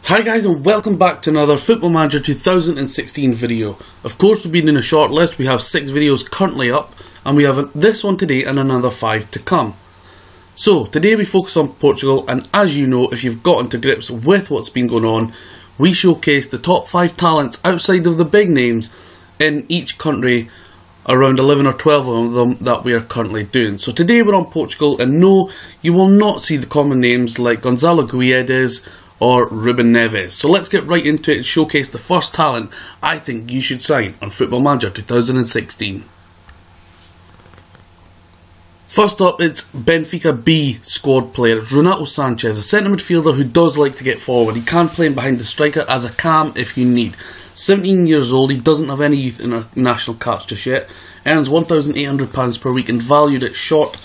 Hi guys, and welcome back to another Football Manager 2016 video. Of course, we've been in a short list. We have 6 videos currently up, and we have this one today and another 5 to come. So today we focus on Portugal, and as you know, if you've gotten to grips with what's been going on, we showcase the top 5 talents outside of the big names in each country, around 11 or 12 of them that we are currently doing. So today we're on Portugal, and no, you will not see the common names like Gonzalo Guedes or Ruben Neves. So let's get right into it and showcase the first talent I think you should sign on Football Manager 2016. First up, it's Benfica B squad player. It's Renato Sanchez, a centre midfielder who does like to get forward. He can play in behind the striker as a cam if you need. 17 years old, he doesn't have any youth international caps just yet. Earns £1,800 per week and valued at short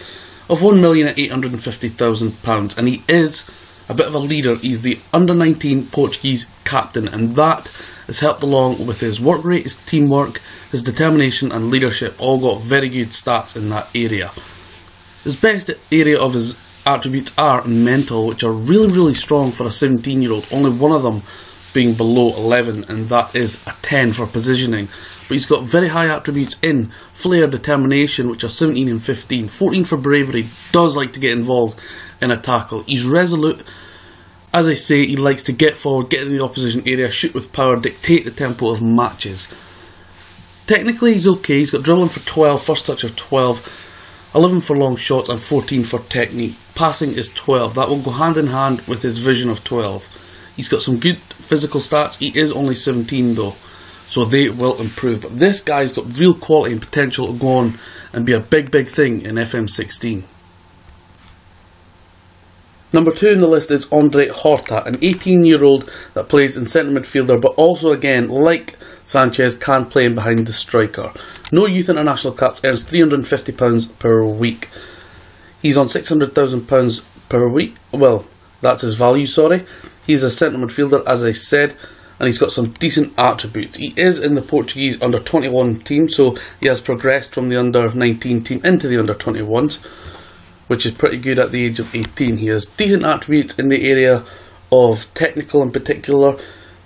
of £1,850,000. And he is a bit of a leader. He's the under-19 Portuguese captain, and that is helped along with his work rate, his teamwork, his determination and leadership. All got very good stats in that area. His best area of his attributes are mental, which are really strong for a 17-year-old, only one of them being below 11, and that is a 10 for positioning. But he's got very high attributes in flair, determination, which are 17 and 15. 14 for bravery, does like to get involved in a tackle. He's resolute. As I say, he likes to get forward, get in the opposition area, shoot with power, dictate the tempo of matches. Technically he's okay. He's got dribbling for 12, first touch of 12, 11 for long shots and 14 for technique. Passing is 12. That will go hand in hand with his vision of 12. He's got some good physical stats. He is only 17 though, so they will improve. But this guy's got real quality and potential to go on and be a big thing in FM16. Number 2 in the list is Andre Horta, an 18-year-old that plays in centre midfielder, but also again, like Sanchez, can play in behind the striker. No youth international caps, earns £350 per week. He's on £600,000 per week. Well, that's his value, sorry. He's a centre midfielder, as I said, and he's got some decent attributes. He is in the Portuguese under-21 team, so he has progressed from the under-19 team into the under-21s, which is pretty good at the age of 18. He has decent attributes in the area of technical in particular.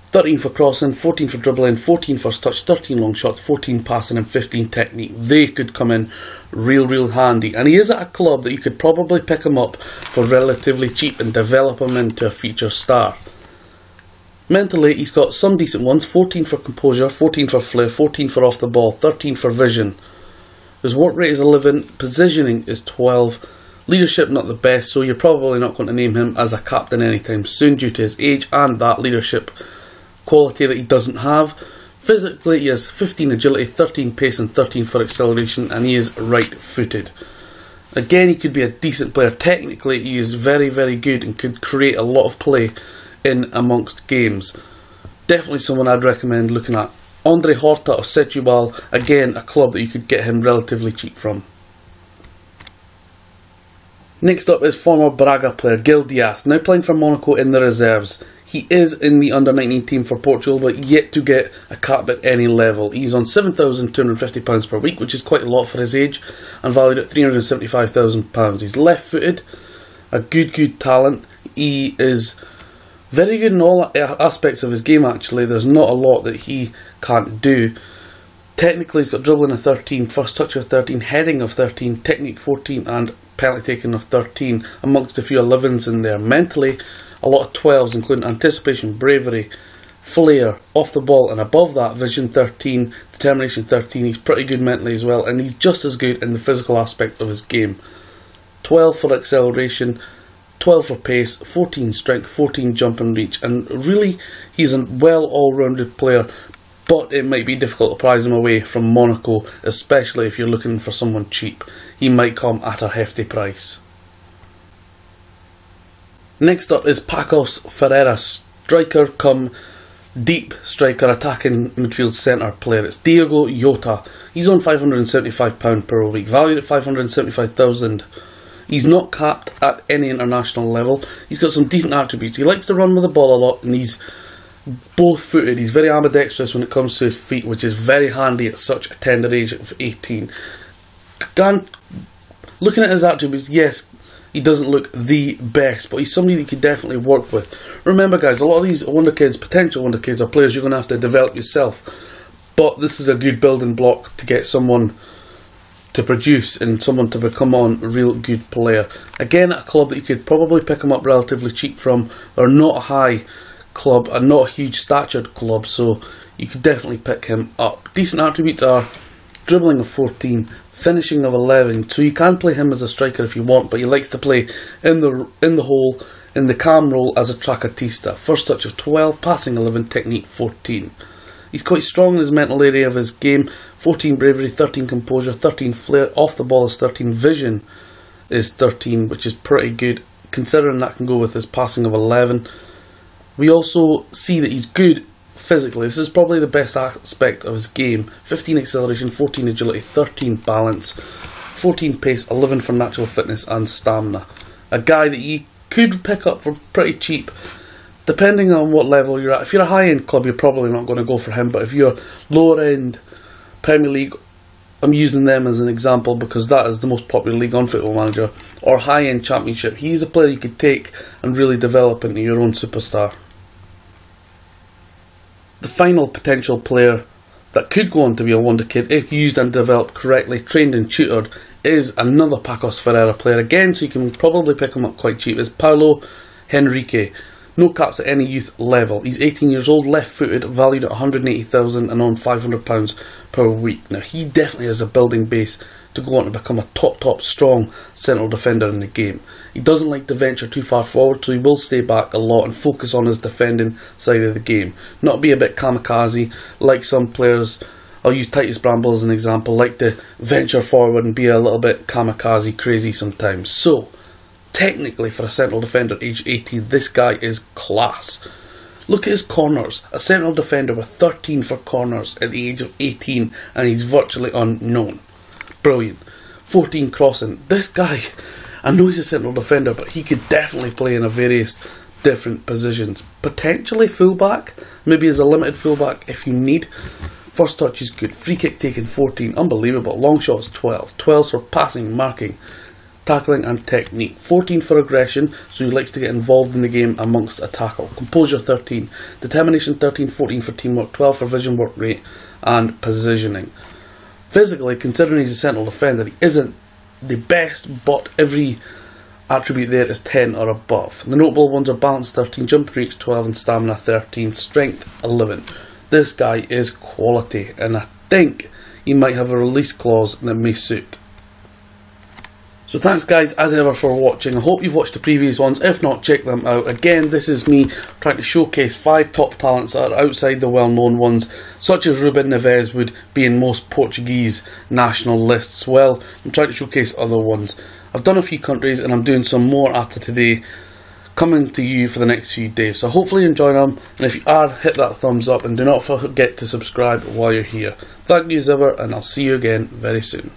13 for crossing, 14 for dribbling, 14 first touch, 13 long shots, 14 passing and 15 technique. They could come in real handy. And he is at a club that you could probably pick him up for relatively cheap and develop him into a future star. Mentally, he's got some decent ones. 14 for composure, 14 for flair, 14 for off the ball, 13 for vision. His work rate is 11, positioning is 12. Leadership not the best, so you're probably not going to name him as a captain anytime soon due to his age and that leadership quality that he doesn't have. Physically, he has 15 agility, 13 pace and 13 for acceleration, and he is right-footed. Again, he could be a decent player. Technically, he is very good and could create a lot of play in amongst games. Definitely someone I'd recommend looking at. Andre Horta of Setúbal, again a club that you could get him relatively cheap from. Next up is former Braga player Gil Dias, now playing for Monaco in the reserves. He is in the under-19 team for Portugal, but yet to get a cap at any level. He's on £7,250 per week, which is quite a lot for his age, and valued at £375,000. He's left-footed, a good talent. He is very good in all aspects of his game actually. There's not a lot that he can't do. Technically he's got dribbling of 13, first touch of 13, heading of 13, technique 14 and penalty taking of 13, amongst a few 11s in there. Mentally, a lot of 12s including anticipation, bravery, flair, off the ball, and above that, vision 13, determination 13. He's pretty good mentally as well, and he's just as good in the physical aspect of his game. 12 for acceleration, 12 for pace, 14 strength, 14 jump and reach, and really he's a well all-rounded player, but it might be difficult to prize him away from Monaco, especially if you're looking for someone cheap. He might come at a hefty price. Next up is Pacos Ferreira, striker come deep striker, attacking midfield centre player. It's Diogo Jota. He's on £575 per week, valued at £575,000. He's not capped at any international level. He's got some decent attributes. He likes to run with the ball a lot, and he's both footed. He's very ambidextrous when it comes to his feet, which is very handy at such a tender age of 18. Looking at his attributes, yes, He doesn't look the best, but he's somebody that you could definitely work with. Remember guys, a lot of these Wonderkids, potential Wonderkids, are players you're going to have to develop yourself. But this is a good building block to get someone to produce and someone to become a real good player. Again, at a club that you could probably pick him up relatively cheap from. They're not a high club and not a huge statured club, so you could definitely pick him up. Decent attributes are dribbling of 14, finishing of 11, so you can play him as a striker if you want, but he likes to play in the hole, in the cam role as a tracatista. First touch of 12, passing 11, technique 14. He's quite strong in his mental area of his game. 14 bravery, 13 composure, 13 flair, off the ball is 13, vision is 13, which is pretty good considering that can go with his passing of 11. We also see that he's good physically. This is probably the best aspect of his game. 15 acceleration, 14 agility, 13 balance, 14 pace, 11 for natural fitness and stamina. A guy that you could pick up for pretty cheap depending on what level you're at. If you're a high-end club, you're probably not going to go for him, but if you're lower-end Premier League, I'm using them as an example because that is the most popular league on Football Manager, or high-end Championship, he's a player you could take and really develop into your own superstar. The final potential player that could go on to be a Wonderkid if used and developed correctly, trained and tutored, is another Pacos Ferreira player again, so you can probably pick him up quite cheap, is Paulo Henrique. No caps at any youth level. He's 18 years old, left-footed, valued at 180,000 and on £500 per week. Now he definitely has a building base to go on to become a top strong central defender in the game. He doesn't like to venture too far forward, so he will stay back a lot and focus on his defending side of the game. Not be a bit kamikaze like some players. I'll use Titus Bramble as an example, like to venture forward and be a little bit kamikaze crazy sometimes. So technically, for a central defender aged 18, this guy is class. Look at his corners. A central defender with 13 for corners at the age of 18, and he's virtually unknown. Brilliant. 14 crossing. This guy, I know he's a central defender, but he could definitely play in a various different positions. Potentially fullback, maybe as a limited fullback if you need. First touch is good. Free kick taken 14, unbelievable. Long shots 12. 12 for passing, marking, tackling and technique. 14 for aggression, so he likes to get involved in the game amongst a tackle. Composure 13, determination 13, 14 for teamwork, 12 for vision work rate and positioning. Physically, considering he's a central defender, he isn't the best, but every attribute there is 10 or above. The notable ones are balance 13, jump reach 12 and stamina 13, strength 11. This guy is quality, and I think he might have a release clause that may suit. So thanks guys as ever for watching. I hope you've watched the previous ones. If not, check them out. Again, this is me trying to showcase 5 top talents that are outside the well-known ones, such as Ruben Neves would be in most Portuguese national lists. Well, I'm trying to showcase other ones. I've done a few countries and I'm doing some more after today, coming to you for the next few days. So hopefully you enjoy them, and if you are, hit that thumbs up and do not forget to subscribe while you're here. Thank you as ever, and I'll see you again very soon.